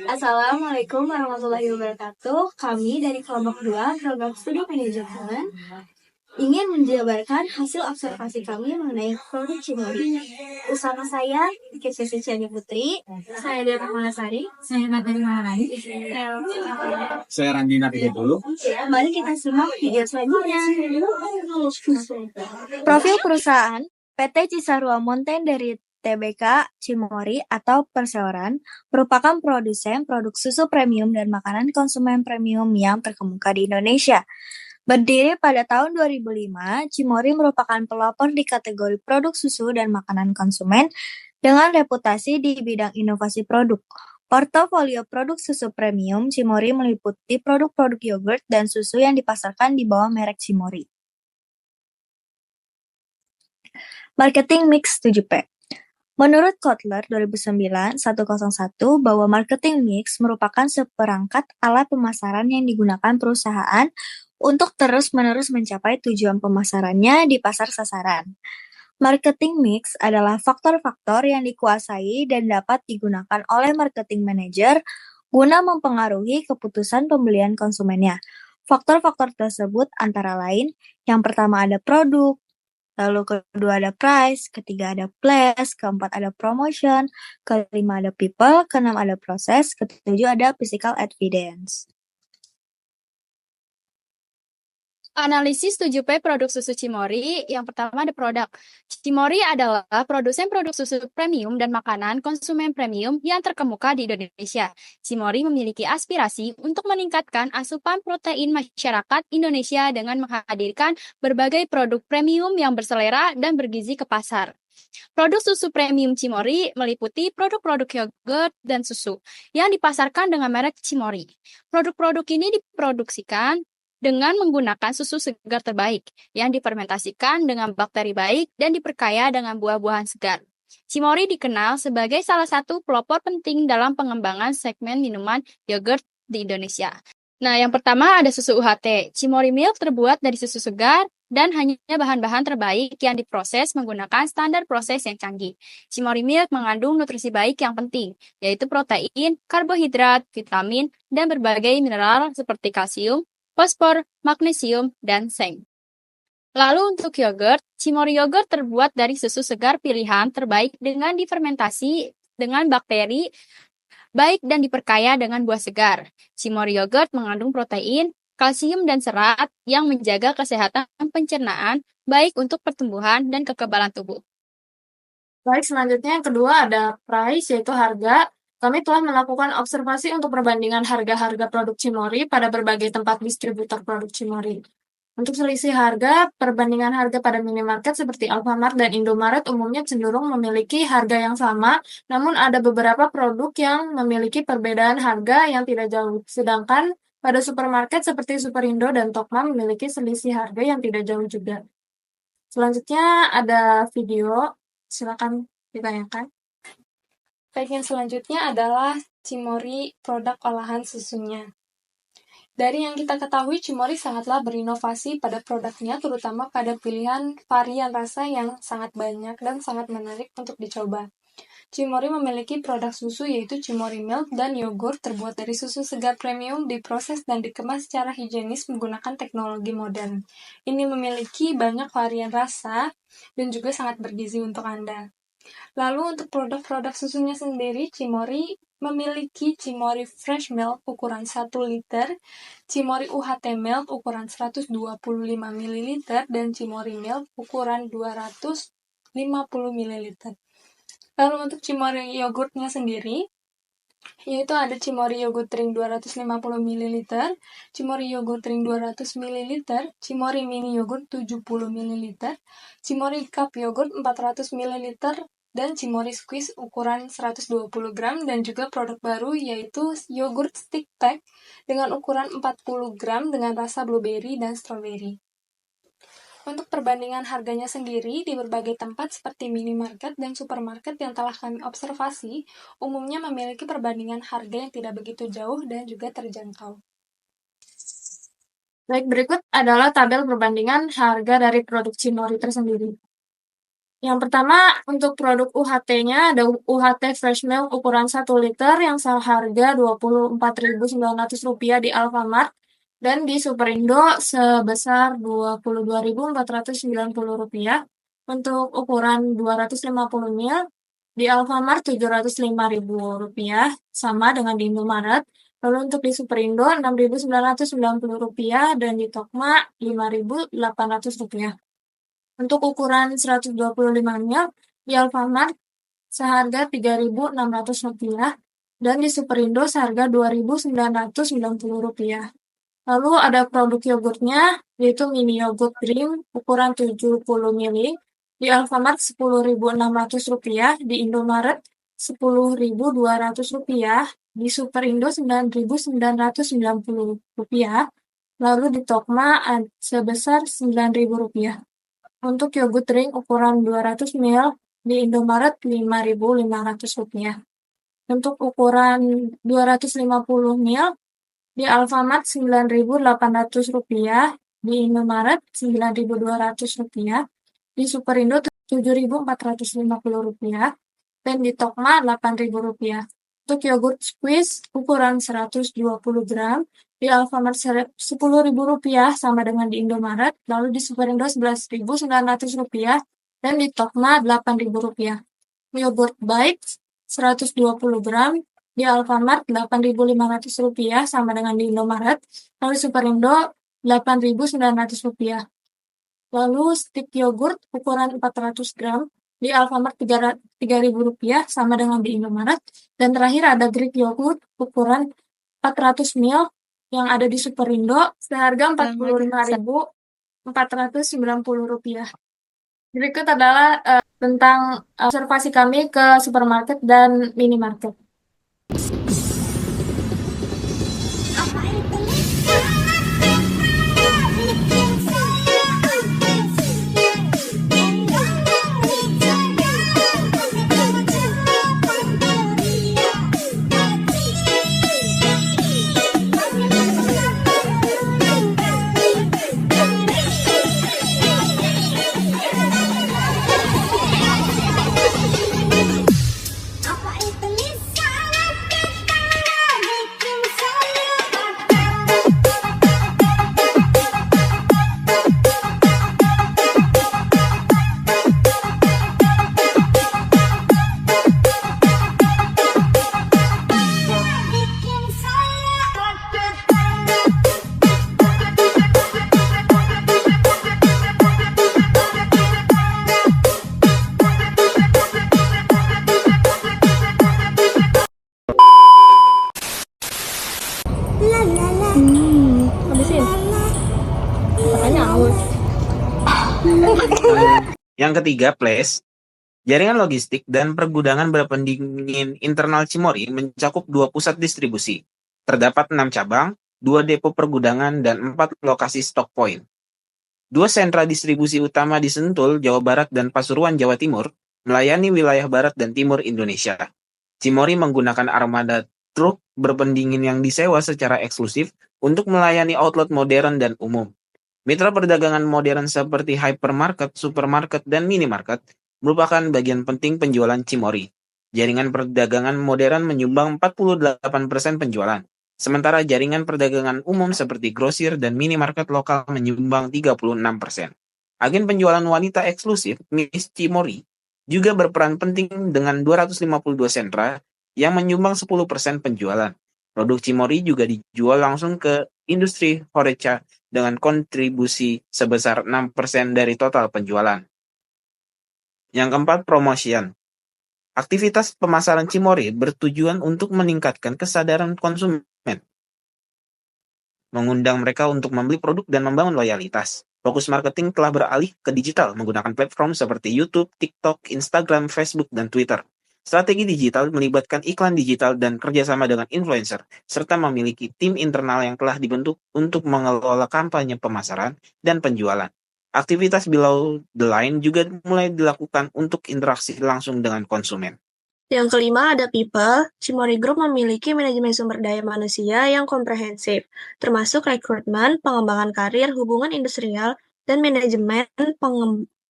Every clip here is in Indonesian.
Assalamualaikum warahmatullahi wabarakatuh. Kami dari kelompok 2 program studi manajemen ingin menjabarkan hasil observasi kami mengenai produk Cimori. Bersama saya, Kesesi Ciani Putri, saya Dara Malasari, saya Natali Maharani, Saya Randina dulu. Mari kita simak video selanjutnya. Profil perusahaan PT Cisarua Mountain dari TBK Cimori atau perseoran merupakan produsen produk susu premium dan makanan konsumen premium yang terkemuka di Indonesia. Berdiri pada tahun 2005, Cimori merupakan pelopor di kategori produk susu dan makanan konsumen dengan reputasi di bidang inovasi produk. Portofolio produk susu premium Cimori meliputi produk-produk yogurt dan susu yang dipasarkan di bawah merek Cimori. Marketing Mix 7P. Menurut Kotler 2009-101 bahwa marketing mix merupakan seperangkat alat pemasaran yang digunakan perusahaan untuk terus-menerus mencapai tujuan pemasarannya di pasar sasaran. Marketing mix adalah faktor-faktor yang dikuasai dan dapat digunakan oleh marketing manager guna mempengaruhi keputusan pembelian konsumennya. Faktor-faktor tersebut antara lain, yang pertama ada produk, lalu kedua ada price, ketiga ada place, keempat ada promotion, kelima ada people, keenam ada proses, ketujuh ada physical evidence. Analisis 7P produk susu Cimori. Yang pertama ada produk. Cimori adalah produsen produk susu premium dan makanan konsumen premium yang terkemuka di Indonesia. Cimori memiliki aspirasi untuk meningkatkan asupan protein masyarakat Indonesia dengan menghadirkan berbagai produk premium yang berselera dan bergizi ke pasar. Produk susu premium Cimori meliputi produk-produk yogurt dan susu yang dipasarkan dengan merek Cimori. Produk-produk ini diproduksikan dengan menggunakan susu segar terbaik yang difermentasikan dengan bakteri baik dan diperkaya dengan buah-buahan segar. Cimori dikenal sebagai salah satu pelopor penting dalam pengembangan segmen minuman yogurt di Indonesia. Nah, yang pertama ada susu UHT. Cimori Milk terbuat dari susu segar dan hanya bahan-bahan terbaik yang diproses menggunakan standar proses yang canggih. Cimori Milk mengandung nutrisi baik yang penting, yaitu protein, karbohidrat, vitamin, dan berbagai mineral seperti kalsium, fosfor, magnesium, dan seng. Lalu untuk yogurt, Cimori yogurt terbuat dari susu segar pilihan terbaik dengan difermentasi dengan bakteri baik dan diperkaya dengan buah segar. Cimori yogurt mengandung protein, kalsium, dan serat yang menjaga kesehatan pencernaan baik untuk pertumbuhan dan kekebalan tubuh. Baik, selanjutnya yang kedua ada price, yaitu harga. Kami telah melakukan observasi untuk perbandingan harga-harga produk Cimori pada berbagai tempat distributor produk Cimori. Untuk selisih harga, perbandingan harga pada minimarket seperti Alfamart dan Indomaret umumnya cenderung memiliki harga yang sama, namun ada beberapa produk yang memiliki perbedaan harga yang tidak jauh. Sedangkan pada supermarket seperti Superindo dan Tokma memiliki selisih harga yang tidak jauh juga. Selanjutnya ada video, silakan ditanyakan. Bagian selanjutnya adalah Cimori produk olahan susunya. Dari yang kita ketahui, Cimori sangatlah berinovasi pada produknya, terutama pada pilihan varian rasa yang sangat banyak dan sangat menarik untuk dicoba. Cimori memiliki produk susu yaitu Cimori Milk dan yogurt terbuat dari susu segar premium, diproses dan dikemas secara higienis menggunakan teknologi modern. Ini memiliki banyak varian rasa dan juga sangat bergizi untuk Anda. Lalu untuk produk-produk susunya sendiri, Cimori memiliki Cimori Fresh Milk ukuran 1 liter, Cimori UHT Milk ukuran 125 ml, dan Cimori Milk ukuran 250 ml. Lalu untuk Cimori yogurtnya sendiri, yaitu ada Cimori Yogurt Drink 250 ml, Cimori Yogurt Drink 200 ml, Cimori Mini Yogurt 70 ml, Cimori Cup Yogurt 400 ml, dan Cimori Squeeze ukuran 120 gram, dan juga produk baru yaitu yogurt stick pack dengan ukuran 40 gram dengan rasa blueberry dan strawberry. Untuk perbandingan harganya sendiri di berbagai tempat seperti minimarket dan supermarket yang telah kami observasi, umumnya memiliki perbandingan harga yang tidak begitu jauh dan juga terjangkau. Baik, berikut adalah tabel perbandingan harga dari produk Cimori tersendiri. Yang pertama, untuk produk UHT-nya ada UHT Fresh Milk ukuran 1 liter yang seharga Rp24.900 di Alfamart dan di Superindo sebesar Rp22.490. Untuk ukuran 250 ml di Alfamart Rp705.000 sama dengan di Indomaret. Lalu untuk di Superindo Rp6.990 dan di Tokma Rp5.800. Untuk ukuran 125 ml di Alfamart seharga Rp3.600 dan di Superindo seharga Rp2.990. Lalu ada produk yogurtnya, yaitu mini yogurt dream ukuran 70 ml di Alfamart Rp10.600, di Indomaret Rp10.200, di Superindo Rp9.990, lalu di Tokma sebesar Rp9.000. Untuk yogurt drink ukuran 200 ml di Indomaret Rp5.500. Untuk ukuran 250 ml di Alfamart Rp9.800, di Indomaret Rp9.200, di Superindo Rp7.450, dan di Tokma Rp8.000. Untuk yogurt squeeze ukuran 120 gram di Alfamart Rp10.000 sama dengan di Indomaret, lalu di Superindo Rp11.900 dan di Tokma Rp8.000. Yogurt Bites 120 gram di Alfamart Rp8.500 sama dengan di Indomaret, lalu di Superindo Rp8.900. Lalu stik yogurt ukuran 400 gram di Alfamart Rp3.000 sama dengan di Indomaret. Dan terakhir ada Greek yogurt ukuran 400 ml yang ada di Superindo seharga Rp45.490. Berikut adalah tentang observasi kami ke supermarket dan minimarket. Yang ketiga, place. Jaringan logistik dan pergudangan berpendingin internal Cimory mencakup 2 pusat distribusi. Terdapat 6 cabang, 2 depo pergudangan, dan 4 lokasi stock point. 2 sentra distribusi utama di Sentul, Jawa Barat dan Pasuruan, Jawa Timur, melayani wilayah barat dan timur Indonesia. Cimory menggunakan armada truk berpendingin yang disewa secara eksklusif untuk melayani outlet modern dan umum. Mitra perdagangan modern seperti hypermarket, supermarket, dan minimarket merupakan bagian penting penjualan Cimory. Jaringan perdagangan modern menyumbang 48% penjualan, sementara jaringan perdagangan umum seperti grosir dan minimarket lokal menyumbang 36%. Agen penjualan wanita eksklusif, Miss Cimory, juga berperan penting dengan 252 sentra yang menyumbang 10% penjualan. Produk Cimory juga dijual langsung ke industri Horeca dengan kontribusi sebesar 6% dari total penjualan. Yang keempat, promotion. Aktivitas pemasaran Cimory bertujuan untuk meningkatkan kesadaran konsumen, mengundang mereka untuk membeli produk dan membangun loyalitas. Fokus marketing telah beralih ke digital menggunakan platform seperti YouTube, TikTok, Instagram, Facebook, dan Twitter. Strategi digital melibatkan iklan digital dan kerjasama dengan influencer, serta memiliki tim internal yang telah dibentuk untuk mengelola kampanye pemasaran dan penjualan. Aktivitas below the line juga mulai dilakukan untuk interaksi langsung dengan konsumen. Yang kelima ada people. Cimory Group memiliki manajemen sumber daya manusia yang komprehensif, termasuk rekrutmen, pengembangan karir, hubungan industrial, dan manajemen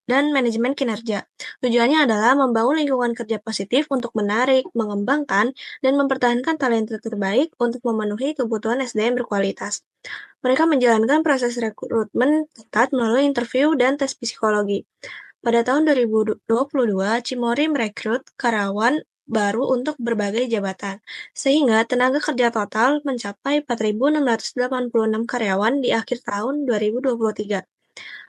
dan manajemen kinerja. Tujuannya adalah membangun lingkungan kerja positif untuk menarik, mengembangkan, dan mempertahankan talenta terbaik untuk memenuhi kebutuhan SDM berkualitas. Mereka menjalankan proses rekrutmen ketat melalui interview dan tes psikologi. Pada tahun 2022, Cimory merekrut karyawan baru untuk berbagai jabatan, sehingga tenaga kerja total mencapai 4.686 karyawan di akhir tahun 2023.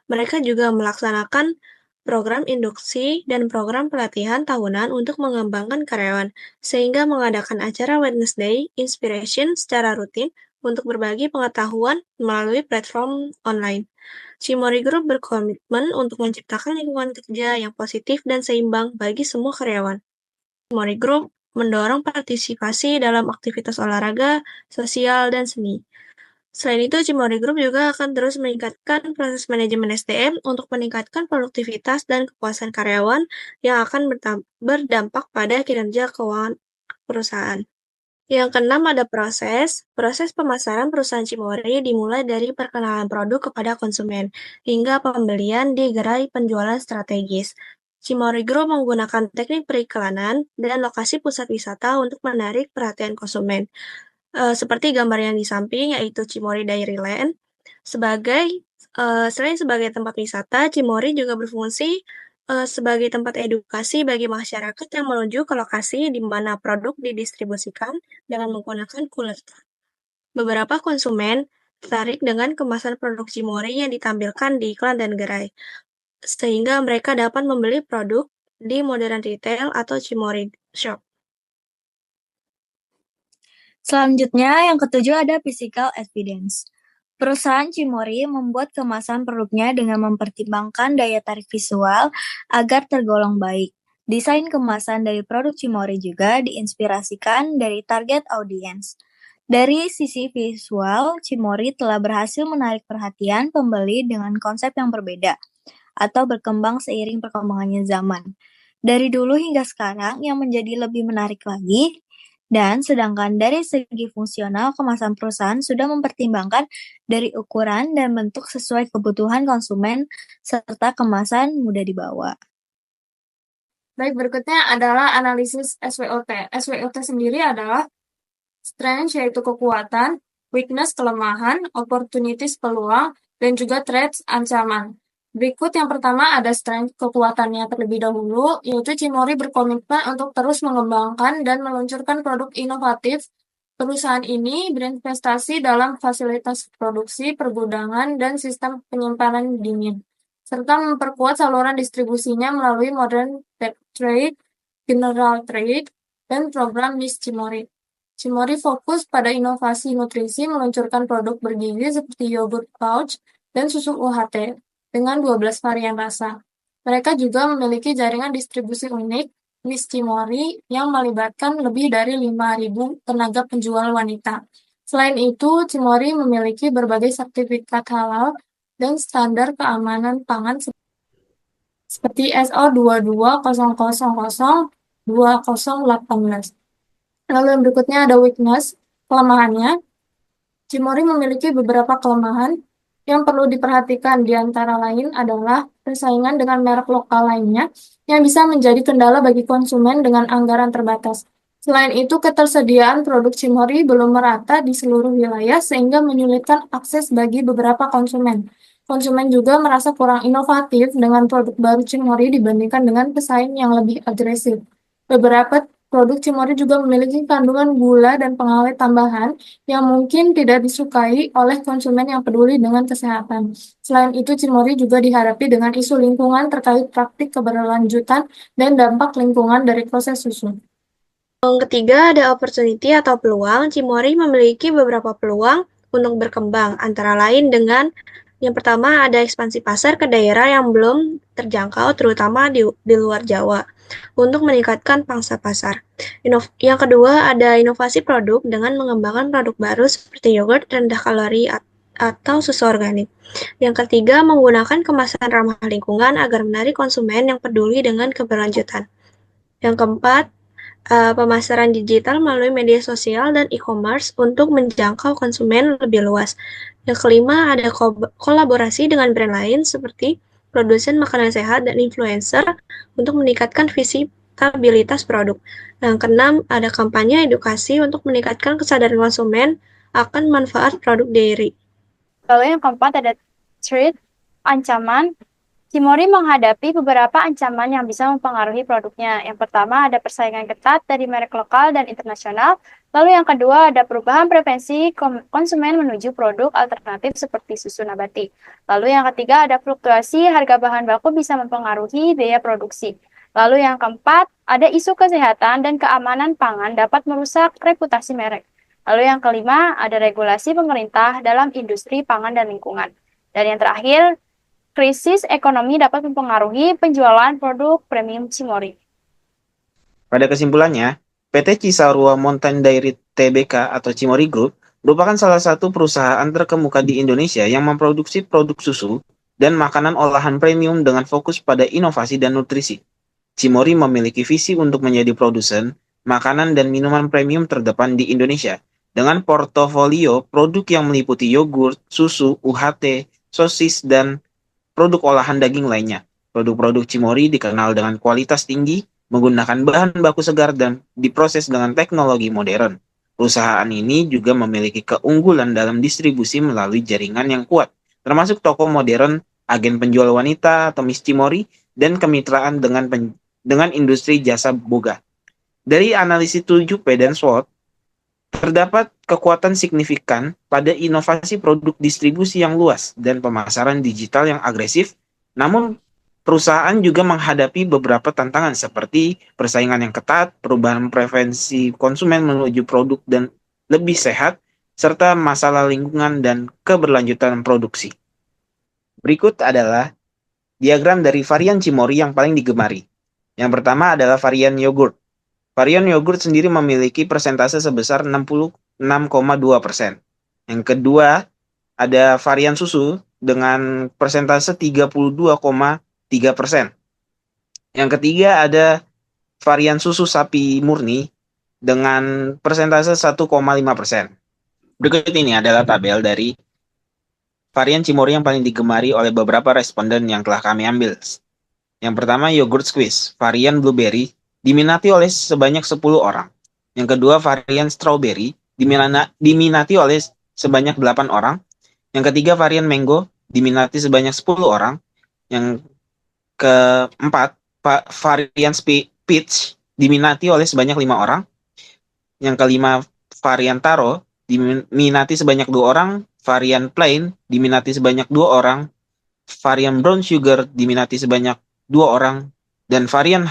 Mereka juga melaksanakan program induksi dan program pelatihan tahunan untuk mengembangkan karyawan, sehingga mengadakan acara Wednesday Inspiration secara rutin untuk berbagi pengetahuan melalui platform online. Cimory Group berkomitmen untuk menciptakan lingkungan kerja yang positif dan seimbang bagi semua karyawan. Cimory Group mendorong partisipasi dalam aktivitas olahraga, sosial, dan seni. Selain itu, Cimory Group juga akan terus meningkatkan proses manajemen SDM untuk meningkatkan produktivitas dan kepuasan karyawan yang akan berdampak pada kinerja keuangan perusahaan. Yang keenam ada proses. Proses pemasaran perusahaan Cimory dimulai dari perkenalan produk kepada konsumen, hingga pembelian di gerai penjualan strategis. Cimory Group menggunakan teknik periklanan dan lokasi pusat wisata untuk menarik perhatian konsumen. Seperti gambar yang di samping, yaitu Cimory Dairyland. Selain sebagai tempat wisata, Cimory juga berfungsi sebagai tempat edukasi bagi masyarakat yang menuju ke lokasi di mana produk didistribusikan dengan menggunakan kulit. Beberapa konsumen tertarik dengan kemasan produk Cimory yang ditampilkan di iklan dan gerai, sehingga mereka dapat membeli produk di modern retail atau Cimory Shop. Selanjutnya, yang ketujuh ada physical evidence. Perusahaan Cimory membuat kemasan produknya dengan mempertimbangkan daya tarik visual agar tergolong baik. Desain kemasan dari produk Cimory juga diinspirasikan dari target audience. Dari sisi visual, Cimory telah berhasil menarik perhatian pembeli dengan konsep yang berbeda atau berkembang seiring perkembangannya zaman. Dari dulu hingga sekarang, yang menjadi lebih menarik lagi, dan sedangkan dari segi fungsional, kemasan perusahaan sudah mempertimbangkan dari ukuran dan bentuk sesuai kebutuhan konsumen, serta kemasan mudah dibawa. Baik, berikutnya adalah analisis SWOT. SWOT sendiri adalah strength, yaitu kekuatan, weakness, kelemahan, opportunities, peluang, dan juga threats, ancaman. Berikut yang pertama ada strength, kekuatannya terlebih dahulu, yaitu Cimory berkomitmen untuk terus mengembangkan dan meluncurkan produk inovatif. Perusahaan ini berinvestasi dalam fasilitas produksi, pergudangan, dan sistem penyimpanan dingin, serta memperkuat saluran distribusinya melalui modern tech trade, general trade, dan program Miss Cimory. Cimory fokus pada inovasi nutrisi, meluncurkan produk bergizi seperti yogurt pouch dan susu UHT dengan 12 varian rasa. Mereka juga memiliki jaringan distribusi unik, Miss Cimory, yang melibatkan lebih dari 5.000 tenaga penjual wanita. Selain itu, Cimory memiliki berbagai sertifikat halal dan standar keamanan pangan seperti SO 22000-2018. Lalu yang berikutnya ada weakness, kelemahannya. Cimory memiliki beberapa kelemahan yang perlu diperhatikan, di antara lain adalah persaingan dengan merek lokal lainnya yang bisa menjadi kendala bagi konsumen dengan anggaran terbatas. Selain itu, ketersediaan produk Cimory belum merata di seluruh wilayah sehingga menyulitkan akses bagi beberapa konsumen. Konsumen juga merasa kurang inovatif dengan produk baru Cimory dibandingkan dengan pesaing yang lebih agresif. Beberapa produk Cimory juga memiliki kandungan gula dan pengawet tambahan yang mungkin tidak disukai oleh konsumen yang peduli dengan kesehatan. Selain itu, Cimory juga dihadapi dengan isu lingkungan terkait praktik keberlanjutan dan dampak lingkungan dari proses susu. Yang ketiga ada opportunity atau peluang. Cimory memiliki beberapa peluang untuk berkembang, antara lain dengan yang pertama ada ekspansi pasar ke daerah yang belum terjangkau, terutama di luar Jawa, untuk meningkatkan pangsa pasar. Yang kedua ada inovasi produk dengan mengembangkan produk baru seperti yogurt rendah kalori atau susu organik. Yang ketiga menggunakan kemasan ramah lingkungan agar menarik konsumen yang peduli dengan keberlanjutan. Yang keempat, pemasaran digital melalui media sosial dan e-commerce untuk menjangkau konsumen lebih luas. Yang kelima ada kolaborasi dengan brand lain seperti produsen makanan sehat, dan influencer untuk meningkatkan visitabilitas produk. Yang keenam, ada kampanye edukasi untuk meningkatkan kesadaran konsumen akan manfaat produk dairy. Lalu yang keempat ada threat, ancaman. Cimory menghadapi beberapa ancaman yang bisa mempengaruhi produknya. Yang pertama ada persaingan ketat dari merek lokal dan internasional. Lalu yang kedua ada perubahan preferensi konsumen menuju produk alternatif seperti susu nabati. Lalu yang ketiga ada fluktuasi harga bahan baku bisa mempengaruhi biaya produksi. Lalu yang keempat ada isu kesehatan dan keamanan pangan dapat merusak reputasi merek. Lalu yang kelima ada regulasi pemerintah dalam industri pangan dan lingkungan. Dan yang terakhir, krisis ekonomi dapat mempengaruhi penjualan produk premium Cimory. Pada kesimpulannya, PT Cisarua Mountain Dairy Tbk atau Cimory Group merupakan salah satu perusahaan terkemuka di Indonesia yang memproduksi produk susu dan makanan olahan premium dengan fokus pada inovasi dan nutrisi. Cimory memiliki visi untuk menjadi produsen makanan dan minuman premium terdepan di Indonesia dengan portofolio produk yang meliputi yogurt, susu, UHT, sosis, dan produk olahan daging lainnya. Produk-produk Cimory dikenal dengan kualitas tinggi, menggunakan bahan baku segar dan diproses dengan teknologi modern. Perusahaan ini juga memiliki keunggulan dalam distribusi melalui jaringan yang kuat, termasuk toko modern, agen penjual wanita atau Miss Cimory, dan kemitraan dengan industri jasa boga. Dari analisis 7P dan SWOT, terdapat kekuatan signifikan pada inovasi produk distribusi yang luas dan pemasaran digital yang agresif, namun perusahaan juga menghadapi beberapa tantangan seperti persaingan yang ketat, perubahan preferensi konsumen menuju produk dan lebih sehat, serta masalah lingkungan dan keberlanjutan produksi. Berikut adalah diagram dari varian Cimory yang paling digemari. Yang pertama adalah varian yogurt. Varian yogurt sendiri memiliki persentase sebesar 66,2%. Yang kedua, ada varian susu dengan persentase 32,3%. Yang ketiga, ada varian susu sapi murni dengan persentase 1,5%. Berikut ini adalah tabel dari varian Cimory yang paling digemari oleh beberapa responden yang telah kami ambil. Yang pertama, yogurt squeeze, varian blueberry, diminati oleh sebanyak 10 orang. Yang kedua, varian strawberry, diminati oleh sebanyak 8 orang. Yang ketiga, varian mango, diminati sebanyak 10 orang. Yang keempat, varian peach, diminati oleh sebanyak 5 orang. Yang kelima, varian taro, diminati sebanyak 2 orang. Varian plain, diminati sebanyak 2 orang. Varian brown sugar, diminati sebanyak 2 orang. Dan varian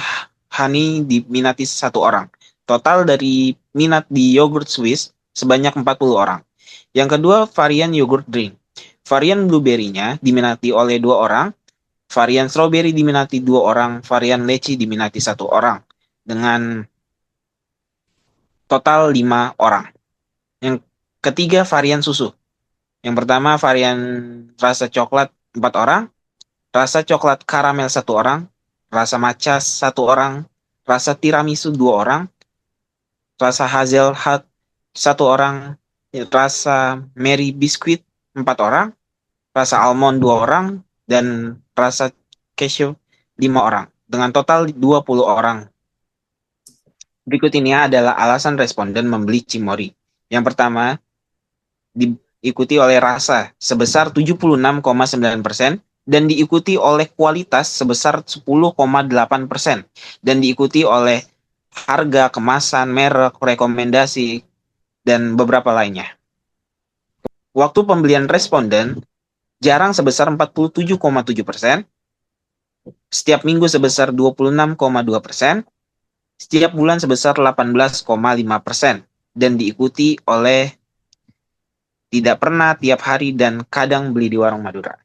honey diminati 1 orang. Total dari minat di yogurt Swiss sebanyak 40 orang. Yang kedua, varian yogurt drink. Varian blueberry-nya diminati oleh 2 orang. Varian strawberry diminati 2 orang. Varian leci diminati 1 orang. Dengan total 5 orang. Yang ketiga, varian susu. Yang pertama, varian rasa coklat 4 orang. Rasa coklat karamel 1 orang. Rasa matcha 1 orang, rasa tiramisu 2 orang, rasa hazel nut 1 orang, rasa Mary biskuit 4 orang, rasa almond 2 orang, dan rasa cashew 5 orang, dengan total 20 orang. Berikut ini adalah alasan responden membeli Cimory. Yang pertama, diikuti oleh rasa sebesar 76,9%, dan diikuti oleh kualitas sebesar 10,8%, dan diikuti oleh harga, kemasan, merek, rekomendasi, dan beberapa lainnya. Waktu pembelian responden jarang sebesar 47,7%, setiap minggu sebesar 26,2%, setiap bulan sebesar 18,5%, dan diikuti oleh tidak pernah, tiap hari, dan kadang beli di warung Madura.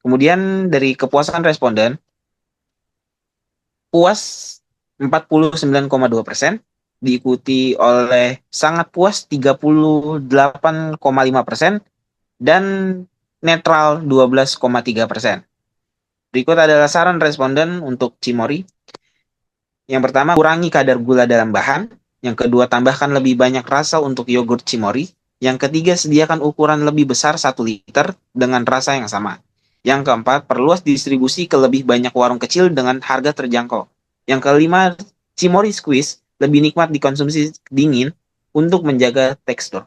Kemudian dari kepuasan responden, puas 49,2%, diikuti oleh sangat puas 38,5%, dan netral 12,3%. Berikut adalah saran responden untuk Cimory. Yang pertama, kurangi kadar gula dalam bahan. Yang kedua, tambahkan lebih banyak rasa untuk yogurt Cimory. Yang ketiga, sediakan ukuran lebih besar 1 liter dengan rasa yang sama. Yang keempat, perluas distribusi ke lebih banyak warung kecil dengan harga terjangkau. Yang kelima, Cimory Squeeze lebih nikmat dikonsumsi dingin untuk menjaga tekstur.